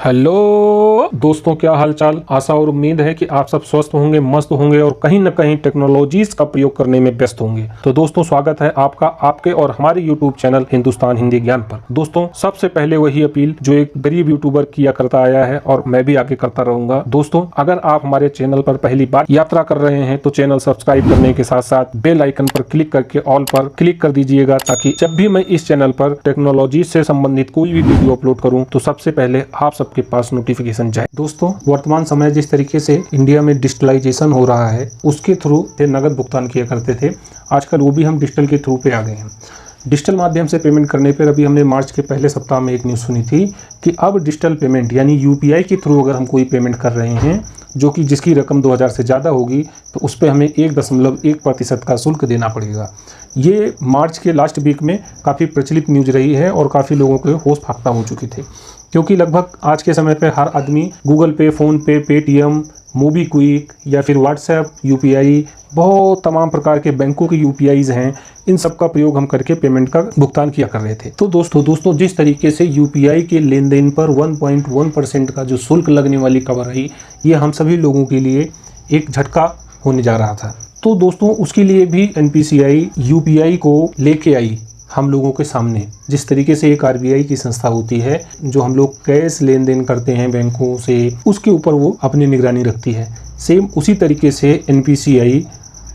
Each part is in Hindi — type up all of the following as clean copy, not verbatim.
हेलो दोस्तों, क्या हालचाल। आशा और उम्मीद है कि आप सब स्वस्थ होंगे, मस्त होंगे और कहीं न कहीं टेक्नोलॉजीज का प्रयोग करने में व्यस्त होंगे। तो दोस्तों, स्वागत है आपका आपके और हमारे यूट्यूब चैनल हिंदुस्तान हिंदी ज्ञान पर। दोस्तों, सबसे पहले वही अपील जो एक गरीब यूट्यूबर किया करता आया है और मैं भी आगे करता रहूंगा। दोस्तों, अगर आप हमारे चैनल पर पहली बार यात्रा कर रहे हैं तो चैनल सब्सक्राइब करने के साथ साथ बेल आइकन पर क्लिक करके ऑल पर क्लिक कर दीजिएगा, ताकि जब भी मैं इस चैनल पर टेक्नोलॉजी से संबंधित कोई भी वीडियो अपलोड करूं तो सबसे पहले आप सबके पास नोटिफिकेशन जाए। दोस्तों, वर्तमान समय जिस तरीके से इंडिया में डिजिटलाइजेशन हो रहा है उसके थ्रू नगद भुगतान किया करते थे, आजकल वो भी हम डिजिटल के थ्रू पे आ गए हैं। डिजिटल माध्यम से पेमेंट करने पर अभी हमने मार्च के पहले सप्ताह में एक न्यूज़ सुनी थी कि अब डिजिटल पेमेंट यानी यूपीआई के थ्रू अगर हम कोई पेमेंट कर रहे हैं जो कि जिसकी रकम 2000 से ज़्यादा होगी तो उस पर हमें 1.1% का शुल्क देना पड़ेगा। ये मार्च के लास्ट वीक में काफ़ी प्रचलित न्यूज़ रही है और काफ़ी लोगों के होश फाख्ता हो चुके थे, क्योंकि लगभग आज के समय पे हर आदमी गूगल पे, फ़ोन पे, पेटीएम, मोबीक्विक या फिर व्हाट्सएप, यूपीआई, बहुत तमाम प्रकार के बैंकों के यूपीआईज हैं, इन सब का प्रयोग हम करके पेमेंट का भुगतान किया कर रहे थे। तो दोस्तों जिस तरीके से यूपीआई के लेन देन पर 1.1% का जो शुल्क लगने वाली खबर आई, ये हम सभी लोगों के लिए एक झटका होने जा रहा था। तो दोस्तों, उसके लिए भी एनपीसीआई यूपीआई को लेके आई हम लोगों के सामने। जिस तरीके से एक आरबीआई की संस्था होती है जो हम लोग कैश लेन देन करते हैं बैंकों से, उसके ऊपर वो अपनी निगरानी रखती है, सेम उसी तरीके से एनपीसीआई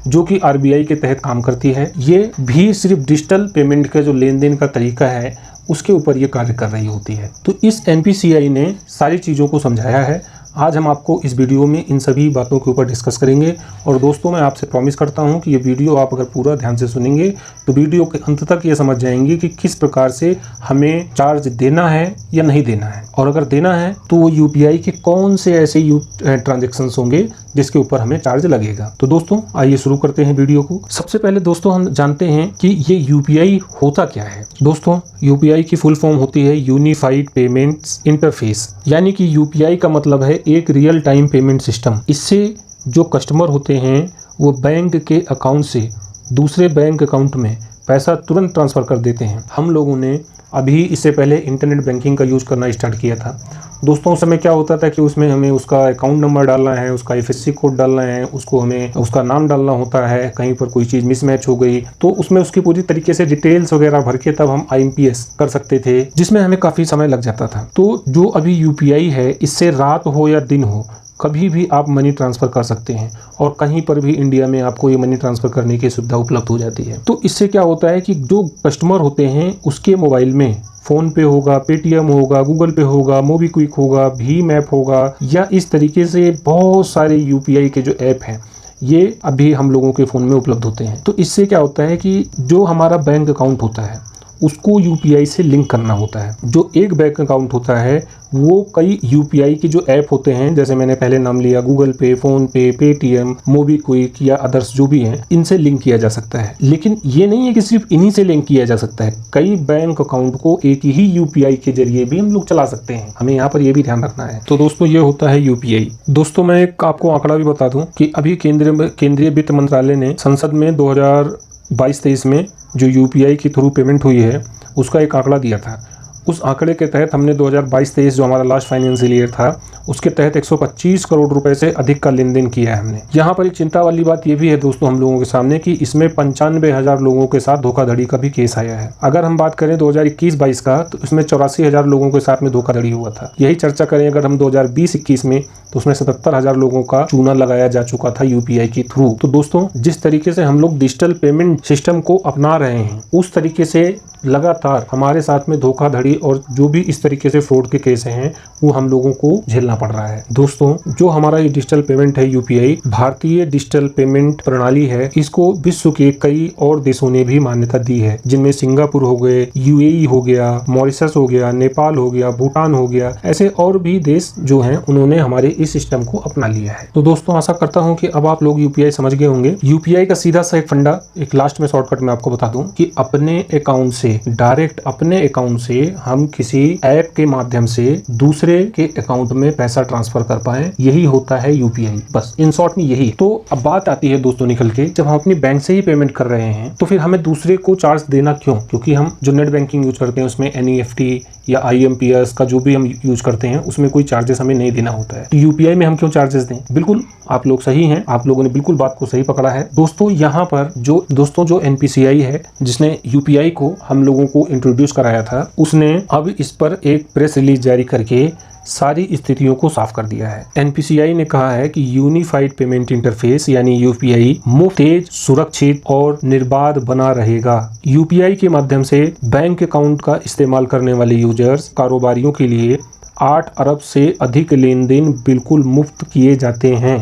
जो कि आरबीआई के तहत काम करती है, ये भी सिर्फ डिजिटल पेमेंट का जो लेन देन का तरीका है उसके ऊपर ये कार्य कर रही होती है। तो इस एनपीसीआई ने सारी चीज़ों को समझाया है। आज हम आपको इस वीडियो में इन सभी बातों के ऊपर डिस्कस करेंगे। और दोस्तों, मैं आपसे प्रॉमिस करता हूं कि ये वीडियो आप अगर पूरा ध्यान से सुनेंगे तो वीडियो के अंत तक ये समझ जाएंगे कि किस प्रकार से हमें चार्ज देना है या नहीं देना है, और अगर देना है तो वो यूपीआई के कौन से ऐसे ट्रांजेक्शन्स होंगे जिसके ऊपर हमें चार्ज लगेगा। तो दोस्तों, आइए शुरू करते हैं वीडियो को। सबसे पहले दोस्तों, हम जानते हैं कि ये यूपीआई होता क्या है। दोस्तों, यूपीआई की फुल फॉर्म होती है यूनिफाइड पेमेंट्स इंटरफेस, यानी कि यूपीआई का मतलब है एक रियल टाइम पेमेंट सिस्टम। इससे जो कस्टमर होते हैं वो बैंक के अकाउंट से दूसरे बैंक अकाउंट में पैसा तुरंत ट्रांसफ़र कर देते हैं। हम लोगों ने अभी इससे पहले इंटरनेट बैंकिंग का यूज़ करना स्टार्ट किया था। दोस्तों, उस समय क्या होता था कि उसमें हमें उसका अकाउंट नंबर डालना है, उसका एफएससी कोड डालना है, उसको हमें उसका नाम डालना होता है। कहीं पर कोई चीज़ मिसमैच हो गई तो उसमें उसकी पूरी तरीके से डिटेल्स वगैरह भर के तब हम आईएमपीएस कर सकते थे, जिसमें हमें काफ़ी समय लग जाता था। तो जो अभी यूपीआई है, इससे रात हो या दिन हो कभी भी आप मनी ट्रांसफ़र कर सकते हैं और कहीं पर भी इंडिया में आपको ये मनी ट्रांसफ़र करने की सुविधा उपलब्ध हो जाती है। तो इससे क्या होता है कि जो कस्टमर होते हैं उसके मोबाइल में फ़ोन पे होगा, पेटीएम होगा, गूगल पे होगा, मोबीक्विक होगा, भीम ऐप होगा, या इस तरीके से बहुत सारे यूपीआई के जो ऐप हैं ये अभी हम लोगों के फ़ोन में उपलब्ध होते हैं। तो इससे क्या होता है कि जो हमारा बैंक अकाउंट होता है उसको यूपीआई से लिंक करना होता है। जो एक बैंक अकाउंट होता है वो कई यूपीआई के जो ऐप होते हैं, जैसे मैंने पहले नाम लिया गूगल पे, फ़ोन पे, पेटीएम, मोबीक्विक या अदर्स जो भी हैं, इनसे लिंक किया जा सकता है। लेकिन ये नहीं है कि सिर्फ इन्हीं से लिंक किया जा सकता है, कई बैंक अकाउंट को एक ही यूपीआई के जरिए भी हम लोग चला सकते हैं। हमें यहाँ पर ये भी ध्यान रखना है। तो दोस्तों, ये होता है यूपीआई। दोस्तों, मैं एक आपको आंकड़ा भी बता दूँ कि अभी केंद्रीय वित्त मंत्रालय ने संसद में 2022-23 में जो यूपीआई के थ्रू पेमेंट हुई है उसका एक आंकड़ा दिया था। उस आंकड़े के तहत हमने 2022-23 जो हमारा लास्ट फाइनेंशियल ईयर था उसके तहत 125 करोड़ रुपए से अधिक का लेन देन किया है हमने। यहाँ पर एक चिंता वाली बात ये भी है दोस्तों हम लोगों के सामने कि इसमें 95,000 लोगों के साथ धोखाधड़ी का भी केस आया है। अगर हम बात करें 2021-22 का तो इसमें 84,000 लोगों के साथ में धोखाधड़ी हुआ था। यही चर्चा करें अगर हम 2020-21 में तो उसमें 77,000 लोगों का चूना लगाया जा चुका था यूपीआई के थ्रू। तो दोस्तों, जिस तरीके से हम लोग डिजिटल पेमेंट सिस्टम को अपना रहे हैं उस तरीके से लगातार हमारे साथ में धोखाधड़ी और जो भी इस तरीके से फ्रॉड के केस हैं वो हम लोगों को झेलना पड़ रहा है। दोस्तों, जो हमारा ये डिजिटल पेमेंट है यूपीआई, भारतीय डिजिटल पेमेंट प्रणाली है, इसको विश्व के कई और देशों ने भी मान्यता दी है, जिनमें सिंगापुर हो गए, यूएई हो गया, मॉरिशस हो गया, नेपाल हो गया, भूटान हो गया, ऐसे और भी देश जो हैं उन्होंने हमारे इस सिस्टम को अपना लिया है। तो दोस्तों, आशा करता हूँ कि अब आप लोग यूपीआई समझ गए होंगे। यूपीआई का सीधा सा एक फंडा एक लास्ट में शॉर्टकट में आपको बता दूं कि अपने अकाउंट से डायरेक्ट अपने अकाउंट से हम किसी ऐप के माध्यम से दूसरे के अकाउंट में पैसा ट्रांसफर कर पाए, यही होता है यूपीआई। बस इन शॉर्ट में यही। तो अब बात आती है दोस्तों निकल के, जब हम अपनी बैंक से ही पेमेंट कर रहे हैं तो फिर हमें दूसरे को चार्ज देना क्यों? क्योंकि हम जो नेट बैंकिंग यूज करते हैं उसमें एनईएफटी या IMPS का जो भी हम यूज करते हैं उसमें कोई चार्जेस हमें नहीं देना होता है। तो UPI में हम क्यों चार्जेस दें? बिल्कुल आप लोग सही हैं, आप लोगों ने बिल्कुल बात को सही पकड़ा है। दोस्तों यहाँ पर जो NPCI है जिसने UPI को हम लोगों को इंट्रोड्यूस कराया था, उसने अब इस पर एक प्रेस रिलीज जारी करके सारी स्थितियों को साफ कर दिया है। NPCI ने कहा है कि यूनिफाइड पेमेंट इंटरफेस यानी UPI मुफ्त, तेज, सुरक्षित और निर्बाध बना रहेगा। UPI के माध्यम से बैंक अकाउंट का इस्तेमाल करने वाले यूजर्स, कारोबारियों के लिए 8 अरब से अधिक लेन देन बिल्कुल मुफ्त किए जाते हैं।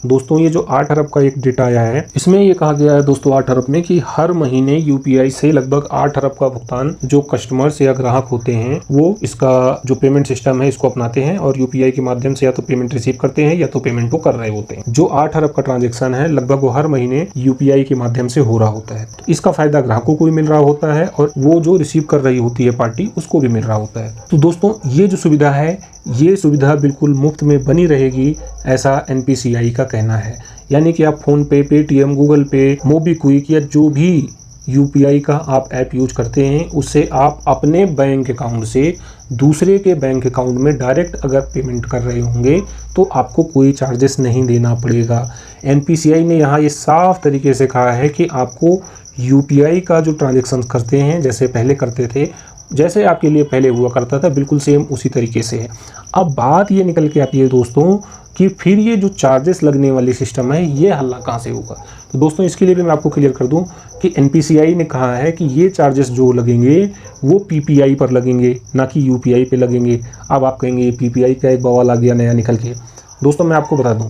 दोस्तों ये जो 8 अरब का एक डेटा आया है, इसमें ये कहा गया है दोस्तों 8 अरब में कि हर महीने UPI से लगभग 8 अरब का भुगतान जो कस्टमर्स या ग्राहक होते हैं वो इसका जो पेमेंट सिस्टम है इसको अपनाते हैं और UPI के माध्यम से या तो पेमेंट रिसीव करते हैं या तो पेमेंट को कर रहे होते हैं। जो 8 अरब का ट्रांजेक्शन है लगभग वो हर महीने UPI के माध्यम से हो रहा होता है। तो इसका फायदा ग्राहकों को भी मिल रहा होता है और वो जो रिसीव कर रही होती है पार्टी उसको भी मिल रहा होता है। तो दोस्तों ये जो सुविधा है ये सुविधा बिल्कुल मुफ्त में बनी रहेगी, ऐसा NPCI का कहना है। यानी कि आप फोन पे, पेटीएम, गूगल पे, मोबीक्विक या जो भी UPI का आप ऐप यूज करते हैं उससे आप अपने बैंक अकाउंट से दूसरे के बैंक अकाउंट में डायरेक्ट अगर पेमेंट कर रहे होंगे तो आपको कोई चार्जेस नहीं देना पड़ेगा। NPCI ने यहाँ ये साफ तरीके से कहा है कि आपको UPI का जो ट्रांजेक्शन करते हैं जैसे पहले करते थे, जैसे आपके लिए पहले हुआ करता था बिल्कुल सेम उसी तरीके से है। अब बात ये निकल के आती है दोस्तों कि फिर ये जो चार्जेस लगने वाली सिस्टम है ये हल्ला कहाँ से होगा। तो दोस्तों इसके लिए भी मैं आपको क्लियर कर दूं कि NPCI ने कहा है कि ये चार्जेस जो लगेंगे वो PPI पर लगेंगे, ना कि UPI पे लगेंगे। अब आप कहेंगे PPI का एक बवाल आ गया नया निकल के। दोस्तों मैं आपको बता दूं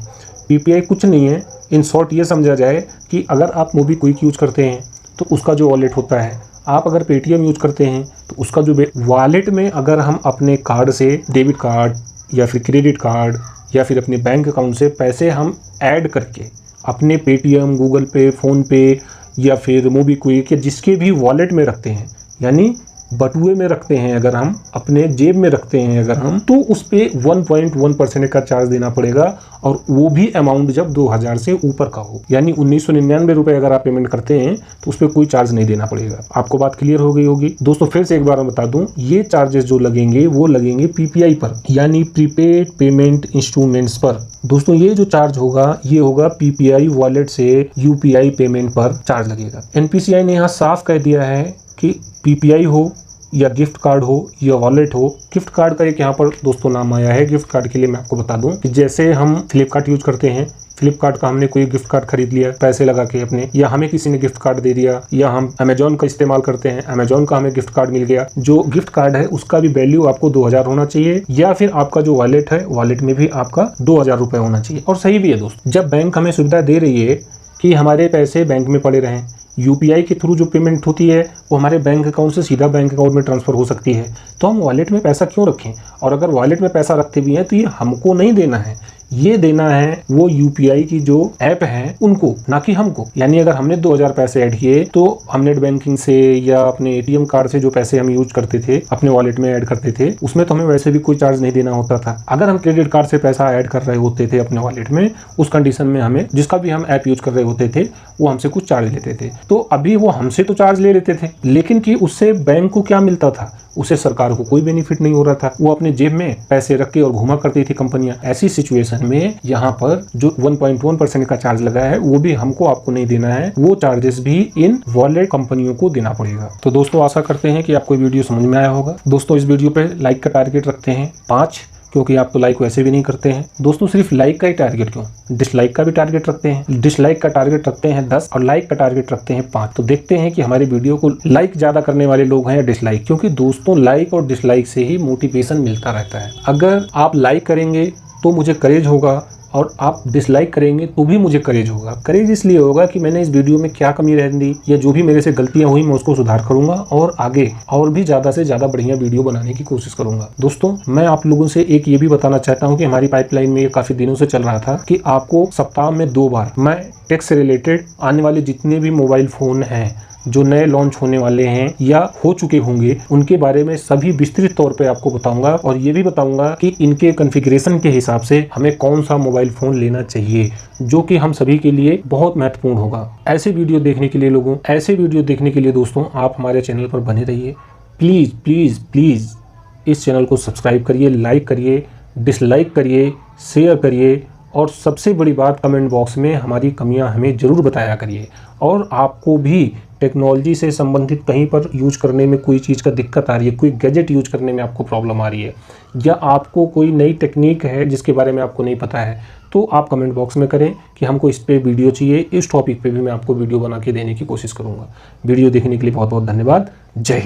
PPI कुछ नहीं है, इन शॉर्ट ये समझा जाए कि अगर आप मोबीक्विक यूज करते हैं तो उसका जो वॉलेट होता है, आप अगर पेटीएम यूज करते हैं तो उसका जो वॉलेट में अगर हम अपने कार्ड से डेबिट कार्ड या फिर क्रेडिट कार्ड या फिर अपने बैंक अकाउंट से पैसे हम ऐड करके अपने पेटीएम, गूगल पे, फ़ोन पे या फिर मोबीक्विक या जिसके भी वॉलेट में रखते हैं, यानी बटुए में रखते हैं, अगर हम अपने जेब में रखते हैं अगर हम, तो उस पे 1.1% का चार्ज देना पड़ेगा और वो भी अमाउंट जब 2000 से ऊपर का हो। यानी 1999 रुपये अगर आप पेमेंट करते हैं तो उस पर कोई चार्ज नहीं देना पड़ेगा। आपको बात क्लियर हो गई होगी। दोस्तों फिर से एक बार मैं बता दूं, ये चार्जेस जो लगेंगे वो लगेंगे PPI पर, यानी प्रीपेड पेमेंट इंस्ट्रूमेंट्स पर। दोस्तों ये जो चार्ज होगा ये होगा PPI वॉलेट से UPI पेमेंट पर चार्ज लगेगा। NPCI ने यहाँ साफ कह दिया है कि PPI हो या गिफ्ट कार्ड हो या वॉलेट हो। गिफ्ट कार्ड का एक यहाँ पर दोस्तों नाम आया है। गिफ्ट कार्ड के लिए मैं आपको बता दूं कि जैसे हम फ्लिपकार्ट यूज करते हैं, फ्लिपकार्ट का हमने कोई गिफ्ट कार्ड खरीद लिया पैसे लगा के अपने, या हमें किसी ने गिफ्ट कार्ड दे दिया, या हम अमेजॉन का इस्तेमाल करते हैं, अमेजॉन का हमें गिफ्ट कार्ड मिल गया। जो गिफ्ट कार्ड है उसका भी वैल्यू आपको 2000 होना चाहिए, या फिर आपका जो वॉलेट है वॉलेट में भी आपका 2000 रुपये होना चाहिए। और सही भी है दोस्तों, जब बैंक हमें सुविधा दे रही है कि हमारे पैसे बैंक में पड़े रहें, UPI के थ्रू जो पेमेंट होती है वो हमारे बैंक अकाउंट से सीधा बैंक अकाउंट में ट्रांसफ़र हो सकती है, तो हम वॉलेट में पैसा क्यों रखें। और अगर वॉलेट में पैसा रखते भी हैं तो ये हमको नहीं देना है, ये देना है वो UPI की जो ऐप है उनको, ना कि हमको। यानी अगर हमने 2000 पैसे ऐड किए तो हम नेट बैंकिंग से या अपने ATM कार्ड से जो पैसे हम यूज करते थे अपने वॉलेट में ऐड करते थे उसमें तो हमें वैसे भी कोई चार्ज नहीं देना होता था। अगर हम क्रेडिट कार्ड से पैसा ऐड कर रहे होते थे अपने वॉलेट में, उस कंडीशन में हमें जिसका भी हम ऐप यूज कर रहे होते थे वो हमसे कुछ चार्ज लेते थे। तो अभी वो हमसे तो चार्ज ले लेते थे, लेकिन कि उससे बैंक को क्या मिलता था, उसे सरकार को कोई बेनिफिट नहीं हो रहा था। वो अपने जेब में पैसे रख के और घुमा करती थी कंपनियां। ऐसी सिचुएशन में यहाँ पर जो 1.1% का चार्ज लगा है वो भी हमको आपको नहीं देना है, वो चार्जेस भी इन वॉलेट कंपनियों को देना पड़ेगा। तो दोस्तों आशा करते हैं कि आपको वीडियो समझ में आया होगा। दोस्तों इस वीडियो पे लाइक का टारगेट रखते हैं 5, क्योंकि आप तो लाइक वैसे भी नहीं करते हैं। दोस्तों सिर्फ लाइक का ही टारगेट क्यों, डिसलाइक का भी टारगेट रखते हैं। डिसलाइक का टारगेट रखते हैं 10 और लाइक का टारगेट रखते हैं 5। तो देखते हैं कि हमारी वीडियो को लाइक ज्यादा करने वाले लोग हैं या डिसलाइक, क्योंकि दोस्तों लाइक और डिसलाइक से ही मोटिवेशन मिलता रहता है। अगर आप लाइक करेंगे तो मुझे करेज होगा और आप डिसलाइक करेंगे तो भी मुझे करेज होगा। करेज इसलिए होगा कि मैंने इस वीडियो में क्या कमी रहने दी या जो भी मेरे से गलतियां हुई मैं उसको सुधार करूंगा और आगे और भी ज़्यादा से ज़्यादा बढ़िया वीडियो बनाने की कोशिश करूंगा। दोस्तों मैं आप लोगों से एक ये भी बताना चाहता हूं कि हमारी पाइपलाइन में ये काफ़ी दिनों से चल रहा था कि आपको सप्ताह में 2 बार मैं टेक से रिलेटेड आने वाले जितने भी मोबाइल फ़ोन हैं जो नए लॉन्च होने वाले हैं या हो चुके होंगे उनके बारे में सभी विस्तृत तौर पे आपको बताऊंगा और ये भी बताऊंगा कि इनके कॉन्फ़िगरेशन के हिसाब से हमें कौन सा मोबाइल फ़ोन लेना चाहिए, जो कि हम सभी के लिए बहुत महत्वपूर्ण होगा। ऐसे वीडियो देखने के लिए दोस्तों आप हमारे चैनल पर बने रहिए। प्लीज़ प्लीज़ प्लीज़ इस चैनल को सब्सक्राइब करिए, लाइक करिए, डिसलाइक करिए, शेयर करिए और सबसे बड़ी बात, कमेंट बॉक्स में हमारी कमियां हमें ज़रूर बताया करिए। और आपको भी टेक्नोलॉजी से संबंधित कहीं पर यूज करने में कोई चीज़ का दिक्कत आ रही है, कोई गैजेट यूज करने में आपको प्रॉब्लम आ रही है, या आपको कोई नई टेक्निक है जिसके बारे में आपको नहीं पता है, तो आप कमेंट बॉक्स में करें कि हमको इस पे वीडियो चाहिए। इस टॉपिक पे भी मैं आपको वीडियो बना के देने की कोशिश करूँगा। वीडियो देखने के लिए बहुत बहुत धन्यवाद। जय हिंद।